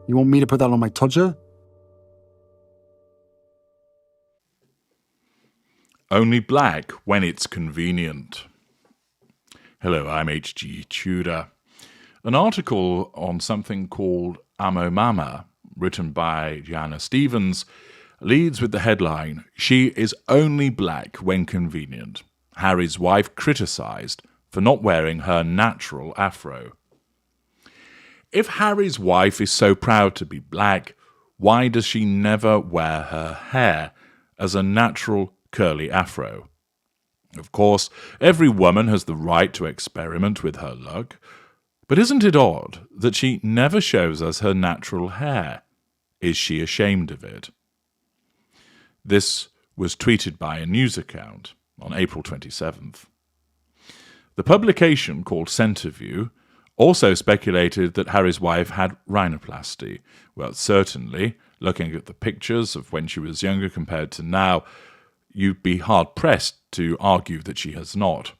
You want me to put that on my todger? Only black when it's convenient. Hello, I'm H.G. Tudor. An article on something called Amo Mama, written by Gianna Stevens, leads with the headline, "She is only black when convenient. Harry's wife criticised for not wearing her natural afro." If Harry's wife is so proud to be black, why does she never wear her hair as a natural curly afro? Of course, every woman has the right to experiment with her look, but isn't it odd that she never shows us her natural hair? Is she ashamed of it? This was tweeted by a news account on April 27th. The publication, called Centerview, also speculated that Harry's wife had rhinoplasty. Well, certainly, looking at the pictures of when she was younger compared to now, you'd be hard-pressed to argue that she has not.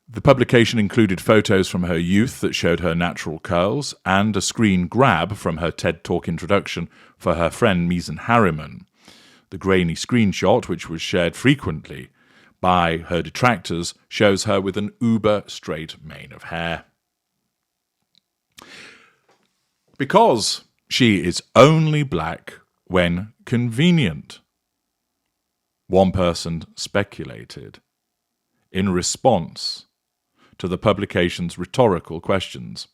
The publication included photos from her youth that showed her natural curls and a screen grab from her TED Talk introduction for her friend Meghan Harriman. The grainy screenshot, which was shared frequently by her detractors, shows her with an uber-straight mane of hair. Because she is only black when convenient, one person speculated, in response to the publication's rhetorical questions.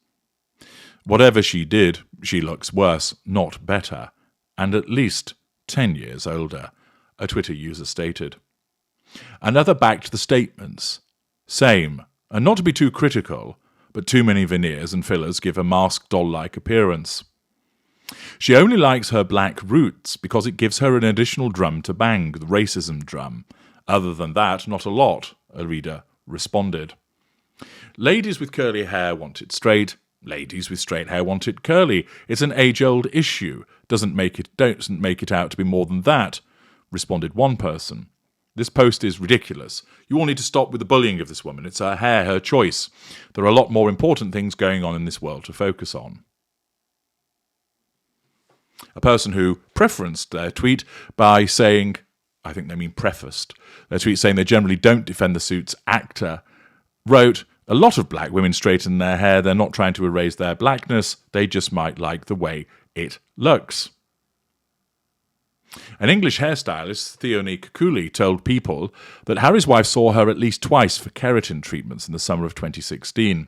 Whatever she did, she looks worse, not better, and at least 10 years older, a Twitter user stated. Another backed the statements. Same, and not to be too critical, but too many veneers and fillers give a masked doll-like appearance. She only likes her black roots because it gives her an additional drum to bang, the racism drum. Other than that, not a lot, a reader responded. Ladies with curly hair want it straight. Ladies with straight hair want it curly. It's an age-old issue. Doesn't make it out to be more than that, responded one person. This post is ridiculous. You all need to stop with the bullying of this woman. It's her hair, her choice. There are a lot more important things going on in this world to focus on. A person who preferenced their tweet by saying, I think they mean prefaced, their tweet saying they generally don't defend the suit's actor, wrote, "A lot of black women straighten their hair. They're not trying to erase their blackness. They just might like the way it looks." An English hairstylist, Theone Cooley, told People that Harry's wife saw her at least twice for keratin treatments in the summer of 2016.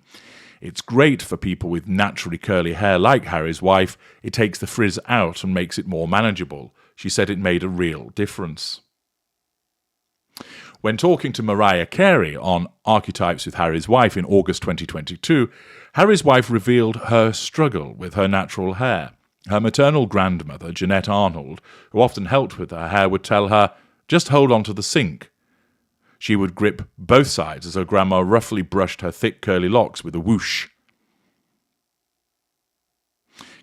It's great for people with naturally curly hair like Harry's wife. It takes the frizz out and makes it more manageable. She said it made a real difference. When talking to Mariah Carey on Archetypes with Harry's Wife in August 2022, Harry's wife revealed her struggle with her natural hair. Her maternal grandmother, Jeanette Arnold, who often helped with her hair, would tell her, "Just hold on to the sink." She would grip both sides as her grandma roughly brushed her thick curly locks with a whoosh.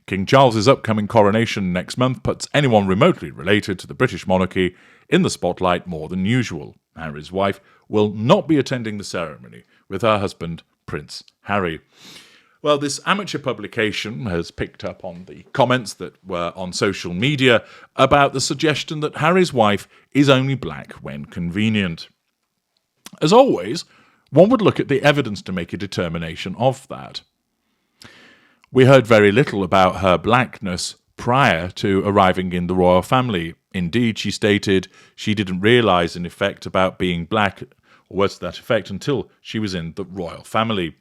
King Charles's upcoming coronation next month puts anyone remotely related to the British monarchy in the spotlight more than usual. Harry's wife will not be attending the ceremony with her husband, Prince Harry. Well, this amateur publication has picked up on the comments that were on social media about the suggestion that Harry's wife is only black when convenient. As always, one would look at the evidence to make a determination of that. We heard very little about her blackness prior to arriving in the royal family. Indeed, she stated she didn't realise in effect about being black, or words to that effect, until she was in the royal family.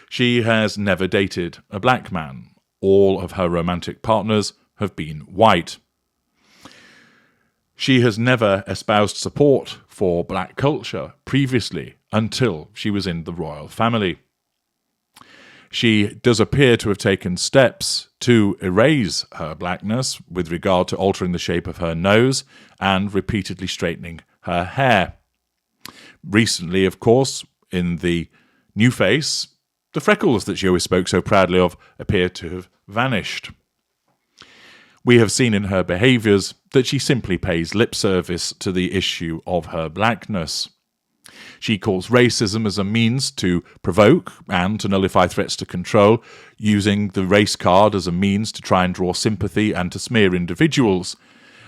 She has never dated a black man. All of her romantic partners have been white. She has never espoused support for black culture previously until she was in the royal family. She does appear to have taken steps to erase her blackness with regard to altering the shape of her nose and repeatedly straightening her hair. Recently, of course, in the new face, the freckles that she always spoke so proudly of appear to have vanished. We have seen in her behaviours that she simply pays lip service to the issue of her blackness. She calls racism as a means to provoke and to nullify threats to control, using the race card as a means to try and draw sympathy and to smear individuals.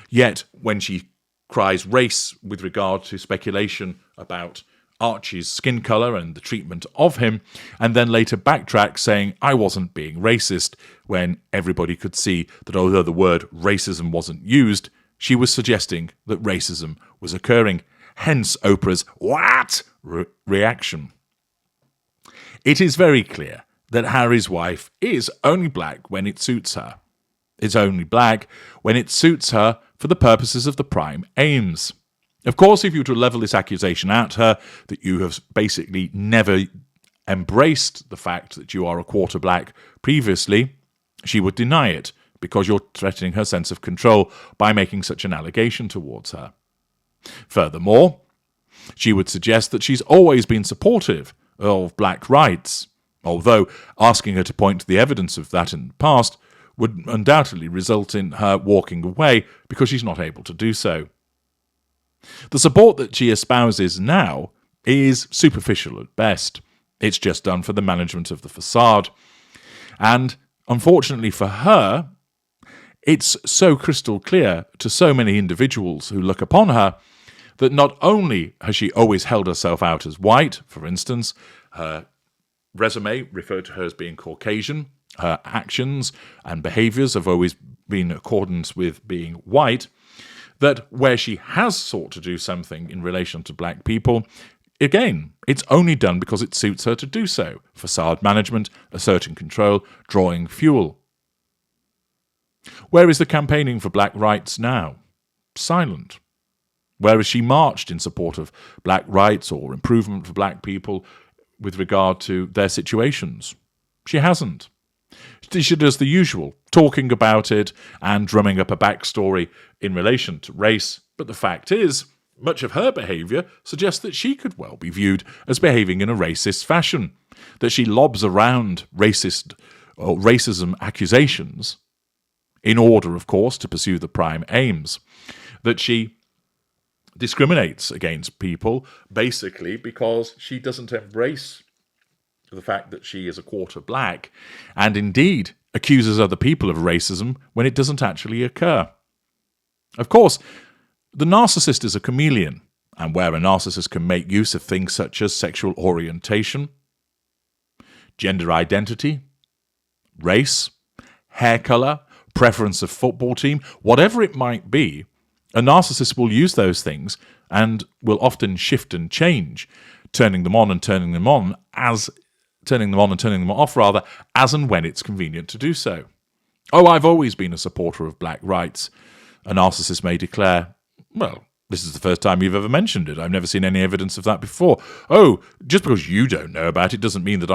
Yet, when she cries race with regard to speculation about Archie's skin colour and the treatment of him, and then later backtrack saying, I wasn't being racist, when everybody could see that although the word racism wasn't used, she was suggesting that racism was occurring. Hence Oprah's "what?" reaction. It is very clear that Harry's wife is only black when it suits her. It's only black when it suits her for the purposes of the prime aims. Of course, if you were to level this accusation at her, that you have basically never embraced the fact that you are a quarter black previously, she would deny it, because you're threatening her sense of control by making such an allegation towards her. Furthermore, she would suggest that she's always been supportive of black rights, although asking her to point to the evidence of that in the past would undoubtedly result in her walking away because she's not able to do so. The support that she espouses now is superficial at best. It's just done for the management of the facade. And unfortunately for her, it's so crystal clear to so many individuals who look upon her that not only has she always held herself out as white, for instance, her resume referred to her as being Caucasian, her actions and behaviours have always been in accordance with being white, that where she has sought to do something in relation to black people, again, it's only done because it suits her to do so. Facade management, asserting control, drawing fuel. Where is the campaigning for black rights now? Silent. Where has she marched in support of black rights or improvement for black people with regard to their situations? She hasn't. She does the usual, talking about it and drumming up a backstory in relation to race, but the fact is, much of her behaviour suggests that she could well be viewed as behaving in a racist fashion, that she lobs around racist or racism accusations in order, of course, to pursue the prime aims, that she discriminates against people basically because she doesn't embrace the fact that she is a quarter black, and indeed accuses other people of racism when it doesn't actually occur. Of course, the narcissist is a chameleon, and where a narcissist can make use of things such as sexual orientation, gender identity, race, hair colour, preference of football team, whatever it might be, a narcissist will use those things and will often shift and change, turning them on and turning them off, as and when it's convenient to do so. Oh, I've always been a supporter of black rights. A narcissist may declare, well, this is the first time you've ever mentioned it. I've never seen any evidence of that before. Oh, just because you don't know about it doesn't mean that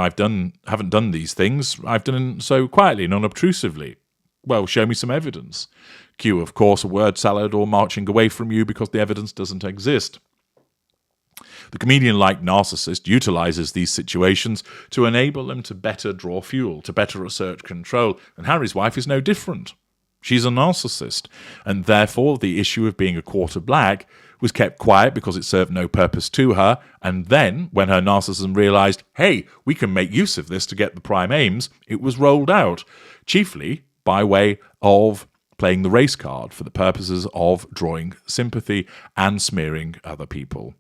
haven't done these things. I've done so quietly and unobtrusively. Well, show me some evidence. Cue, of course, a word salad or marching away from you because the evidence doesn't exist. The chameleon-like narcissist utilizes these situations to enable them to better draw fuel, to better assert control, and Harry's wife is no different. She's a narcissist, and therefore the issue of being a quarter black was kept quiet because it served no purpose to her, and then, when her narcissism realized, hey, we can make use of this to get the prime aims, it was rolled out, chiefly by way of playing the race card for the purposes of drawing sympathy and smearing other people.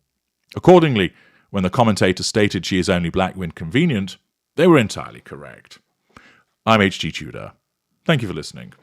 Accordingly, when the commentator stated she is only black when convenient, they were entirely correct. I'm H.G. Tudor. Thank you for listening.